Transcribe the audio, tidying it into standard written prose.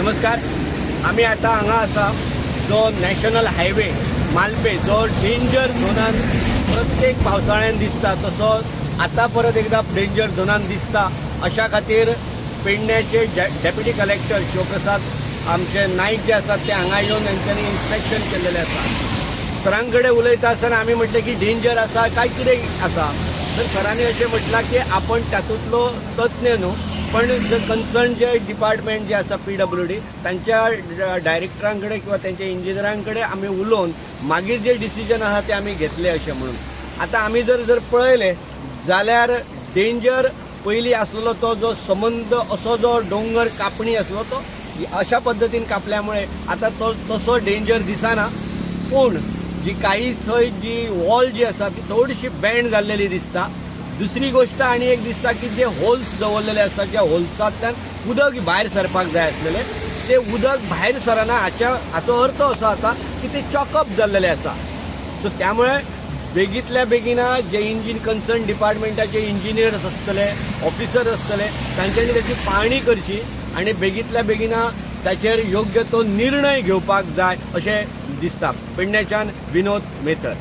नमस्कार. आम्ही आता हांगा आसा जो नॅशनल हायवे मालपे जो डेंजर झोनान प्रत्येक पावसाळ्यान दिसता तसो आता परत एकदा डेंजर झोनान दिसता. अशा खातीर पेडण्याचे डेप्युटी कलेक्टर शिवप्रसाद आमचे नाईक जे आसात ते हांगा येवन तांच्यांनी इन्स्पेक्शन केलेले आसा. सरांकडे उलयता आसतना आमी म्हटलें की डेंजर आसा काय कितें आसा, तर सरांनी अशें म्हटलां की आपण तातूंतलो तज्ञ न्हू, पण जे कन्सर्न जे डिपार्टमेंट जे आसा PWD तांच्या डायरेक्टरांकडे किंवा त्यांच्या इंजिनियरांकडे आमी उलोवन मागीर जे डिसिजन आसा ते आमी घेतले अशें म्हणून. आता आमी जर पळयले जाल्यार डेंजर पयलीं आसलो तो जो संबंध असो जो डोंगर कापणी आसलो तो अशा पद्दतीन कापल्यामुळे आता तो तसो डेंजर दिसना. पूण जी काही थंय जी वॉल जी आसा ती थोडीशी बँड जाल्लेली दिसता. दुसरी गोष्ट आनी एक दिसता की जे होल्स दवरलेले आसता ज्या होल्सांतल्यान उदक भायर सरपाक जाय आसलेले ते उदक भायर सरना. हाचो अर्थ असो आसा की ते चॉकअप जाल्लेले आसा. सो त्यामुळे बेगीतल्या बेगीना जे कन्सर्न डिपार्टमेंटाचे इंजिनियर्स आसतले, ऑफिसर आसतले, तांच्यांनी त्याची पाहणी करची आणि बेगीतल्या बेगीना ताचेर योग्य तो निर्णय घेवपाक जाय अशें दिसता. पेडण्याच्यान विनोद मेतर.